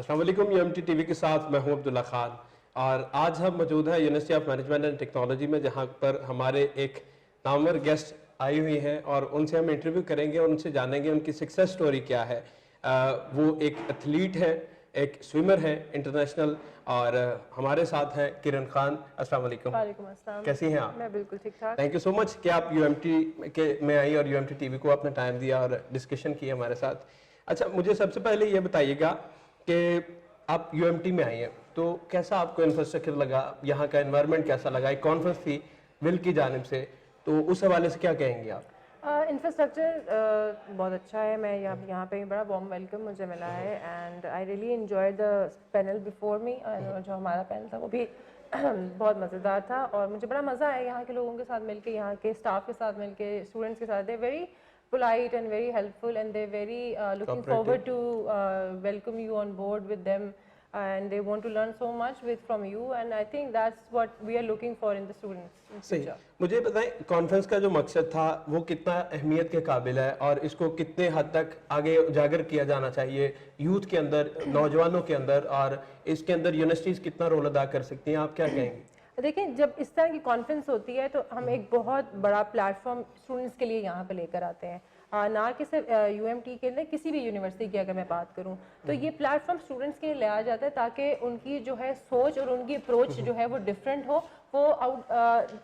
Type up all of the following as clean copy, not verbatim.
अस्सलाम वालेकुम। UMT TV के साथ मैं हूं अब्दुल्ला खान और आज हम मौजूद हैं university of management and technology में, जहां पर हमारे एक नामवर गेस्ट आई हुई हैं और उनसे हम इंटरव्यू करेंगे और उनसे जानेंगे उनकी सक्सेस स्टोरी क्या है। वो एक एथलीट है, एक स्विमर है इंटरनेशनल, और हमारे साथ हैं किरण खान। अस्सलाम वालेकुम। वालेकुम अस्सलाम। कैसी हैं आप? मैं बिल्कुल ठीक ठाक। थैंक यू सो मच कि आप यूएमटी के में आई और यूएमटी टीवी को अपना टाइम दिया और डिस्कशन की हमारे साथ। अच्छा, मुझे सबसे पहले ये बताइएगा कि आप यूएमटी में आई हैं तो कैसा आपको इंफ्रास्ट्रक्चर लगा, यहाँ का एनवायरनमेंट कैसा लगा? एक कॉन्फ्रेंस थी विल की जानिब से, तो उस हवाले से क्या कहेंगे आप? इंफ्रास्ट्रक्चर बहुत अच्छा है। मैं यहाँ पे बड़ा वार्म वेलकम मुझे मिला है and I really enjoy the panel before me. जो हमारा पैनल था वो भी बहुत मज़ेदार था और मुझे बड़ा मज़ा आया यहाँ के लोगों के साथ मिलके, यहाँ के स्टाफ के साथ मिलके, स्टूडेंट्स के साथ। They very polite and very helpful and they're very looking forward to welcome you on board with them and they want to learn so much from you and I think that's what we are looking for in the students in future. मुझे बताएं conference का जो मकसद था वो कितना अहमियत के काबिल है और इसको कितने हद तक आगे उजागर किया जाना चाहिए यूथ के अंदर, नौजवानों के अंदर, और इसके अंदर यूनिवर्सिटीज कितना रोल अदा कर सकती हैं? आप क्या कहेंगे? देखिए, जब इस तरह की कॉन्फ्रेंस होती है तो हम एक बहुत बड़ा प्लेटफॉर्म स्टूडेंट्स के लिए यहाँ पे लेकर आते हैं, ना कि सिर्फ यूएमटी के लिए, किसी भी यूनिवर्सिटी की अगर मैं बात करूँ तो ये प्लेटफॉर्म स्टूडेंट्स के लिए लाया जाता है ताकि उनकी जो है सोच और उनकी अप्रोच जो है वो डिफरेंट हो, वो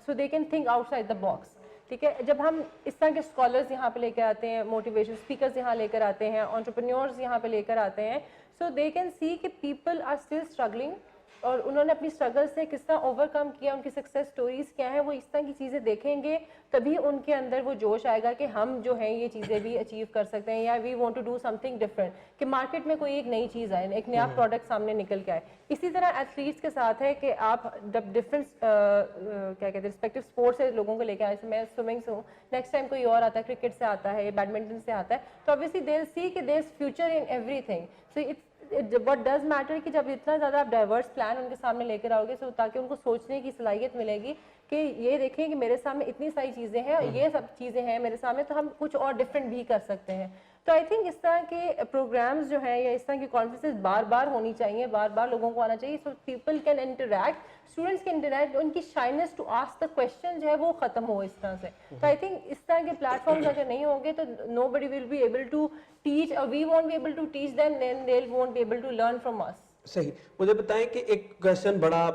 so they can think outside the box. ठीक है, जब हम इस तरह के स्कॉलर्स यहाँ पे लेकर आते हैं, मोटिवेशन स्पीकर्स यहाँ लेकर आते हैं, एंटरप्रेन्योर्स यहाँ पे लेकर आते हैं, सो दे कैन सी कि पीपल आर स्टिल स्ट्रगलिंग और उन्होंने अपनी स्ट्रगल से किस तरह ओवरकम किया, उनकी सक्सेस स्टोरीज क्या है, वो इस तरह की चीज़ें देखेंगे तभी उनके अंदर वो जोश आएगा कि हम जो है ये चीज़ें भी अचीव कर सकते हैं या we want to do something different, कि मार्केट में कोई एक नई चीज़ आए, एक नया प्रोडक्ट सामने निकल के आए। इसी तरह एथलीट्स के साथ है कि आप जब डिफरेंट क्या कहते हैं रिस्पेक्टिव स्पोर्ट्स से लोगों को लेकर आए, मैं स्विमिंग से हूँ, नेक्स्ट टाइम कोई और आता है, क्रिकेट से आता है, बैडमिंटन से आता है, तो ऑब्वियसली दे विल सी कि there is future in everything. So it's what does matter कि जब इतना ज़्यादा आप डाइवर्स प्लान उनके सामने लेकर आओगे तो ताकि उनको सोचने की सलाहियत मिलेगी कि ये देखें कि मेरे सामने इतनी सारी चीज़ें हैं और ये सब चीज़ें हैं मेरे सामने, तो हम कुछ और डिफरेंट भी कर सकते हैं। तो आई थिंक इस तरह के प्रोग्राम्स जो हैं या इस तरह की कॉन्फ्रेंसेस बार बार होनी चाहिए, बार बार लोगों को आना चाहिए, so people can interact, students can interact, उनकी shyness to ask the question जो है वो खत्म हो इस तरह से। तो आई थिंक इस तरह के प्लेटफॉर्म्स अगर नहीं होंगे तो nobody will be able to teach और we won't be able to teach them, then they won't be able to learn from us. सही। मुझे बताएं कि एक क्वेश्चन बड़ा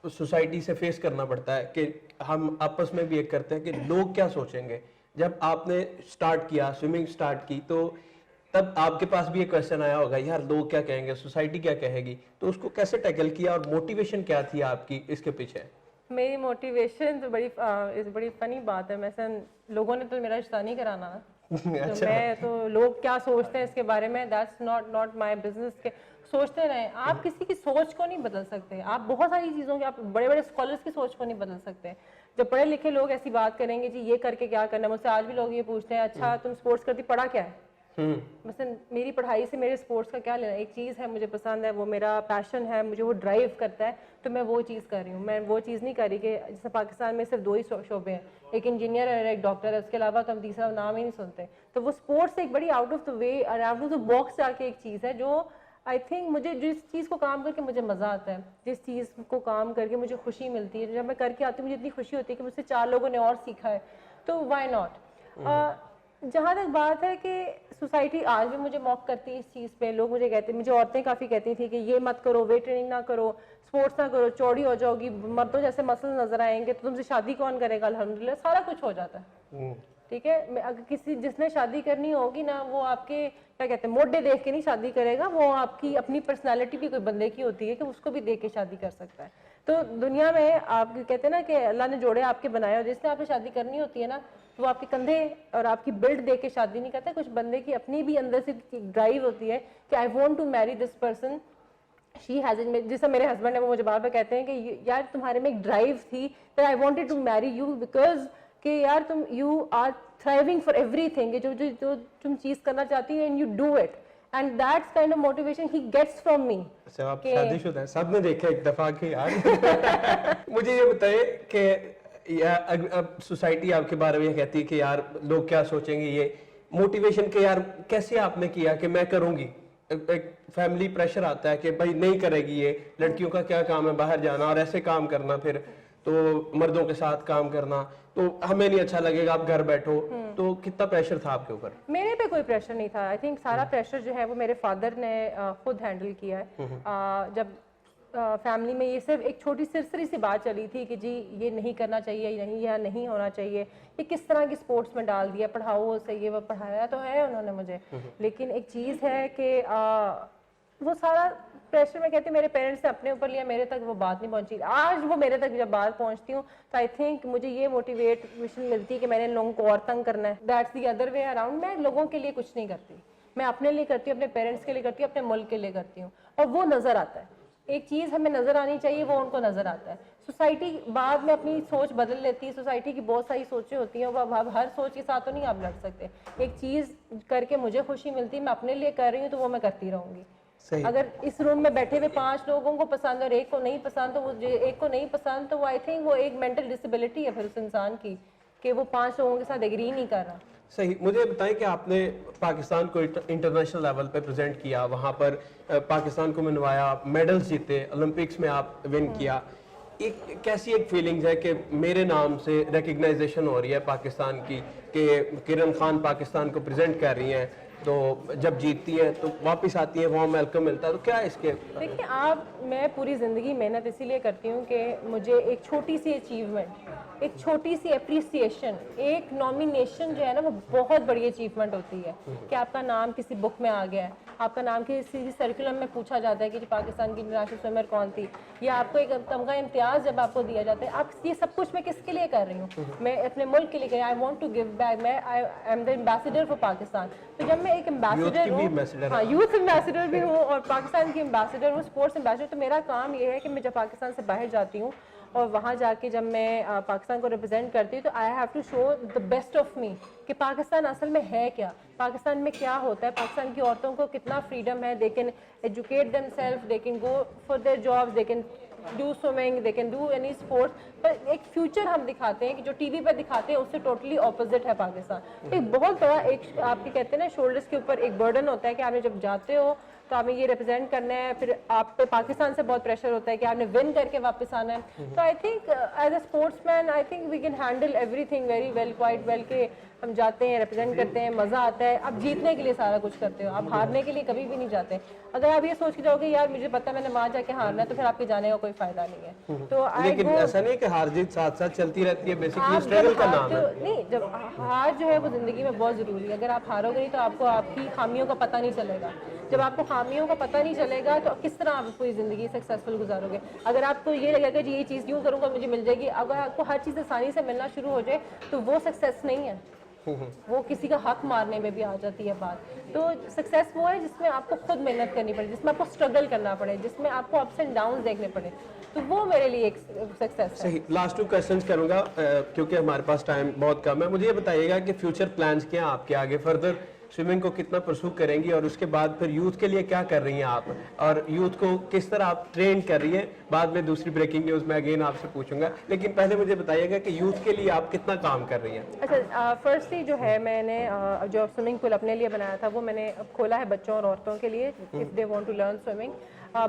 सोसाइटी से फेस करना पड़ता है कि हम आपस में भी एक करते हैं कि लोग क्या सोचेंगे। जब आपने स्टार्ट किया, स्विमिंग स्टार्ट की, तो तब आपके पास भी एक क्वेश्चन आया होगा, यार लोग क्या कहेंगे, सोसाइटी क्या कहेगी, तो उसको कैसे टैकल किया और मोटिवेशन क्या थी आपकी इसके पीछे? मेरी मोटिवेशन तो बड़ी फनी बात है, मैं लोगों ने तो मेरा रिश्ता नहीं कराना ना अच्छा। तो मैं तो लोग क्या सोचते हैं इसके बारे में, दैट्स नॉट माय बिजनेस। के सोचते रहें, आप किसी की सोच को नहीं बदल सकते, आप बहुत सारी चीज़ों की, आप बड़े बड़े स्कॉलर्स की सोच को नहीं बदल सकते। जब पढ़े लिखे लोग ऐसी बात करेंगे जी ये करके क्या करना, मुझसे आज भी लोग ये पूछते हैं अच्छा तुम स्पोर्ट्स करती, पढ़ा क्या है? मसलन मेरी पढ़ाई से मेरे स्पोर्ट्स का क्या लेना? एक चीज़ है मुझे पसंद है, वो मेरा पैशन है, मुझे वो ड्राइव करता है, तो मैं वो चीज़ कर रही हूँ। मैं वो चीज़ नहीं कर रही कि जैसे पाकिस्तान में सिर्फ 2 ही शोबे हैं, एक इंजीनियर और एक डॉक्टर है, उसके अलावा तो हम तीसरा नाम ही नहीं सुनते। तो वो स्पोर्ट्स एक बड़ी आउट ऑफ द वे और आउट ऑफ द बॉक्स जाके एक चीज़ है जो आई थिंक मुझे, जिस चीज़ को काम करके मुझे मज़ा आता है, जिस चीज़ को काम करके मुझे खुशी मिलती है, जब मैं करके आती हूँ मुझे इतनी खुशी होती है कि मुझसे 4 लोगों ने और सीखा है, तो वाई नॉट। जहाँ तक बात है कि सोसाइटी आज भी मुझे मॉक करती है इस चीज़ पे, लोग मुझे कहते, मुझे औरतें काफ़ी कहती थी कि ये मत करो, वेट ट्रेनिंग ना करो, स्पोर्ट्स ना करो, चौड़ी हो जाओगी, मर्दों जैसे मसल नजर आएंगे तो तुमसे शादी कौन करेगा? अल्हम्दुलिल्लाह सारा कुछ हो जाता है। ठीक है, अगर किसी जिसने शादी करनी होगी ना, वो आपके क्या कहते हैं मोटे देख के नहीं शादी करेगा, वो आपकी अपनी पर्सनालिटी भी कोई बंदे की होती है कि उसको भी देख के शादी कर सकता है। तो दुनिया में आप कहते हैं ना कि अल्लाह ने जोड़े आपके बनाए और जिसने आपसे शादी करनी होती है ना, तो वो आपके कंधे और आपकी बिल्ड देख के शादी नहीं करता। कुछ बंदे की अपनी भी अंदर से ड्राइव होती है कि I want to marry this person, she has it. जैसा मेरे हस्बैंड है, वो मुझे बार बार कहते हैं कि यार तुम्हारे में एक ड्राइव थी that I wanted to marry you because कि यार तुम you are thriving for everything, जो जो जो तुम चीज़ करना चाहती हो and you do it, and that's kind of motivation he gets from me. अच्छा, आप शादीशुदा हैं? सब ने देखा एक दफा कि यार मुझे ये बताइए कि अब सोसाइटी आपके बारे में कहती है कि यार लोग क्या सोचेंगे, ये मोटिवेशन के यार कैसे आपने किया कि मैं करूंगी? एक फैमिली प्रेशर आता है कि भाई नहीं करेगी ये, लड़कियों का क्या काम है बाहर जाना और ऐसे काम करना, फिर तो मर्दों के साथ काम करना, तो हमें नहीं अच्छा लगेगा, आप घर बैठो। तो कितना प्रेशर था आपके ऊपर? मेरे पे कोई प्रेशर नहीं था। आई थिंक सारा प्रेशर जो है वो मेरे फादर ने खुद हैंडल किया है। जब फैमिली में ये सिर्फ एक छोटी सिरसरी सी बात चली थी कि जी ये नहीं करना चाहिए, नहीं या नहीं होना चाहिए, ये किस तरह की स्पोर्ट्स में डाल दिया, पढ़ाओ सही है, वो पढ़ाया तो है उन्होंने मुझे, लेकिन एक चीज़ है कि वो सारा प्रेशर मैं कहती हूँ मेरे पेरेंट्स ने अपने ऊपर लिया, मेरे तक वो बात नहीं पहुंची। आज वो मेरे तक जब बात पहुंचती हूँ तो आई थिंक मुझे ये मोटिवेशन मिलती है कि मैंने इन लोगों को और तंग करना है। That's the other way around. मैं लोगों के लिए कुछ नहीं करती, मैं अपने लिए करती हूँ, अपने पेरेंट्स के लिए करती हूँ, अपने मुल्क के लिए करती हूँ, और वो नज़र आता है। एक चीज़ हमें नज़र आनी चाहिए, वो उनको नज़र आता है। सोसाइटी बाद में अपनी सोच बदल लेती है, सोसाइटी की बहुत सारी सोचें होती हैं, अब हर सोच के साथ तो नहीं आप लड़ सकते। एक चीज़ करके मुझे खुशी मिलती है, मैं अपने लिए कर रही हूँ तो वो मैं करती रहूँगी। अगर इस रूम में बैठे हुए 5 लोगों को पसंद और एक को नहीं पसंद, तो वो एक को नहीं पसंद, तो वो आई थिंक वो एक मेंटल डिसेबिलिटी है फिर उस इंसान की, कि वो 5 लोगों के साथ एग्री नहीं कर रहा। सही। मुझे बताएं कि आपने पाकिस्तान को इंटरनेशनल लेवल पे प्रेजेंट किया, वहाँ पर पाकिस्तान को मनवाया, मेडल्स जीते, ओलंपिक्स में आप विन किया। एक कैसी एक फीलिंग्स है कि मेरे नाम से रिकग्नाइजेशन हो रही है पाकिस्तान की, कि किरण खान पाकिस्तान को प्रेजेंट कर रही हैं, तो जब जीतती हैं तो वापस आती हैं, वहाँ वेलकम मिलता है, तो क्या इसके? देखिए मैं पूरी ज़िंदगी मेहनत इसीलिए करती हूँ कि मुझे एक छोटी सी अचीवमेंट, एक छोटी सी अप्रिसिएशन, एक नॉमिनेशन जो है ना वो बहुत बड़ी अचीवमेंट होती है। कि आपका नाम किसी बुक में आ गया है, आपका नाम किसी सर्कुलम में पूछा जाता है कि पाकिस्तान की इंटरनेशनल स्विमर कौन थी, या आपको एक तमगा इम्तियाज़ जब आपको दिया जाता है। आप ये सब कुछ मैं किसके लिए कर रही हूँ? मैं अपने मुल्क के लिए कर रही हूँ। I want to give back, मैं I am the ambassador for Pakistan. तो जब मैं एक एम्बेसडर हूँ, हाँ यूथ एम्बेसडर भी हूँ और पाकिस्तान की एम्बेसडर हूँ, स्पोर्ट्स एम्बेसडर, तो मेरा काम ये है कि मैं जब पाकिस्तान से बाहर जाती हूँ और वहाँ जाके जब मैं पाकिस्तान को रिप्रेजेंट करती हूँ, तो I have to show the best of me कि पाकिस्तान असल में है क्या, पाकिस्तान में क्या होता है, पाकिस्तान की औरतों को कितना फ्रीडम है, they can educate themself, they can go for their jobs, they can do swimming, they can do any sports. पर एक फ्यूचर हम दिखाते हैं कि जो टीवी पर दिखाते हैं उससे टोटली ऑपोजिट है पाकिस्तान। एक बहुत बड़ा एक आपके कहते हैं ना शोल्डर्स के ऊपर एक बर्डन होता है कि आपने जब जाते हो तो आपने ये रिप्रेजेंट करना है, फिर आप पे पाकिस्तान से बहुत प्रेशर होता है कि आपने विन करके वापस आना है। तो I think as a sportsman I think we can handle everything very well, quite well, के हम जाते हैं, रिप्रेजेंट करते हैं, मज़ा आता है। आप जीतने के लिए सारा कुछ करते हो, आप हारने के लिए कभी भी नहीं जाते। अगर आप ये सोच के जाओगे यार मुझे पता है मैंने वहाँ जाके हारना है, तो फिर आपके जाने का कोई फायदा नहीं है। तो लेकिन ऐसा नहीं कि हार जीत साथ साथ चलती रहती है, बेसिकली स्ट्रगल का नाम है। नहीं, जब हार जो है वो जिंदगी में बहुत जरूरी है। अगर आप हारोगे नहीं तो आपको आपकी खामियों का पता नहीं चलेगा। जब आपको खामियों का पता नहीं चलेगा तो किस तरह आप पूरी जिंदगी सक्सेसफुल गुजारोगे? अगर आपको ये लगेगा कि ये चीज़ यूँ करूँगा मुझे मिल जाएगी, अगर आपको हर चीज़ आसानी से मिलना शुरू हो जाए तो वो सक्सेस नहीं है, वो किसी का हक मारने में भी आ जाती है बात। तो सक्सेस वो है जिसमें आपको खुद मेहनत करनी पड़े, जिसमें आपको स्ट्रगल करना पड़े, जिसमें आपको अप्स एंड डाउन्स देखने पड़े, तो वो मेरे लिए एक सक्सेस है। सही। लास्ट 2 क्वेश्चंस करूंगा क्योंकि हमारे पास टाइम बहुत कम है। मुझे ये बताइएगा कि फ्यूचर प्लान्स क्या हैं आपके, आगे फर्दर स्विमिंग को कितना परसू करेंगी, और उसके बाद फिर यूथ के लिए क्या कर रही हैं आप, और यूथ को किस तरह आप ट्रेन कर रही हैं? बाद में दूसरी ब्रेकिंग न्यूज़ में अगेन आपसे पूछूंगा, लेकिन पहले मुझे बताइएगा कि यूथ के लिए आप कितना काम कर रही हैं? अच्छा, फर्स्टली जो है मैंने जो स्विमिंग पूल अपने लिए बनाया था वो मैंने अब खोला है बच्चों और औरतों के लिए, if they want to learn swimming.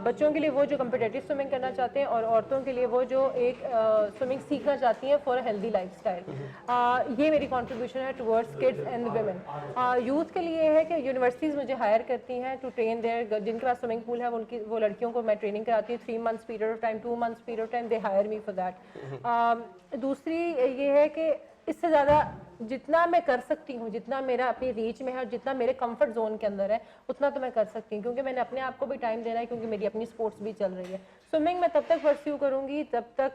बच्चों के लिए वो जो कम्पिटेटिव स्विमिंग करना चाहते हैं, और औरतों के लिए वो जो एक स्विमिंग सीखना चाहती हैं फॉर हेल्दी लाइफस्टाइल। ये मेरी कंट्रीब्यूशन है towards kids and women. Youth के लिए है कि यूनिवर्सिटीज़ मुझे हायर करती हैं टू ट्रेन देयर, जिनके पास स्विमिंग पूल है वो लड़कियों को मैं ट्रेनिंग कराती हूँ 3 months period of time, 2 months period of time, they hire me for that. दूसरी ये है कि इससे ज़्यादा जितना मैं कर सकती हूँ, जितना मेरा अपनी रीच में है और जितना मेरे कंफर्ट जोन के अंदर है उतना तो मैं कर सकती हूँ, क्योंकि मैंने अपने आप को भी टाइम देना है, क्योंकि मेरी अपनी स्पोर्ट्स भी चल रही है। स्विमिंग मैं तब तक परस्यू करूँगी जब तक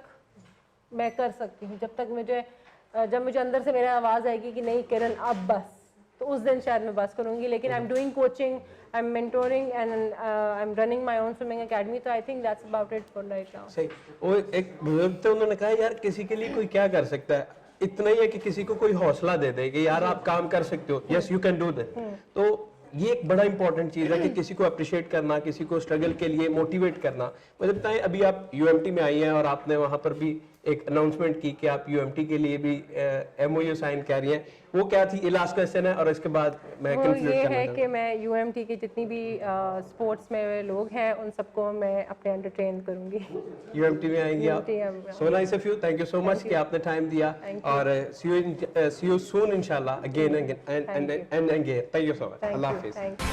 मैं कर सकती हूँ, जब मुझे अंदर से मेरा आवाज़ आएगी कि नहीं किरण अब बस, तो उस दिन शायद मैं बस करूँगी। लेकिन I am doing coaching, I am mentoring and I am running my own swimming academy, तो I think that's about it for right now. सही। वो एक बुजुर्ग थे, उन्होंने कहा यार किसी के लिए कोई क्या कर सकता है, इतना ही है कि किसी को कोई हौसला दे दे कि यार आप काम कर सकते हो, yes you can do that. तो ये एक बड़ा इंपॉर्टेंट चीज है कि किसी को अप्रिशिएट करना, किसी को स्ट्रगल के लिए मोटिवेट करना। मुझे बताएं, अभी आप यूएमटी में आई हैं और आपने वहां पर भी एक अनाउंसमेंट की कि आप यूएमटी के लिए भी एमओयू साइन कर रही हैं, वो क्या थी? ये लास्ट क्वेश्चन है और इसके बाद मैं वो कंक्लूड ये करना है चाहूँगा। कि मैं यूएमटी की जितनी भी स्पोर्ट्स में लोग हैं उन सबको मैं अपने अंडर ट्रेन करूंगी। यूएमटी में आएंगी आप? UMT so nice of you, thank you so much कि आपने टाइम दिया और सी यू सून इंशाल्लाह again and again. Thank you so much. Allah Hafiz. Thank you.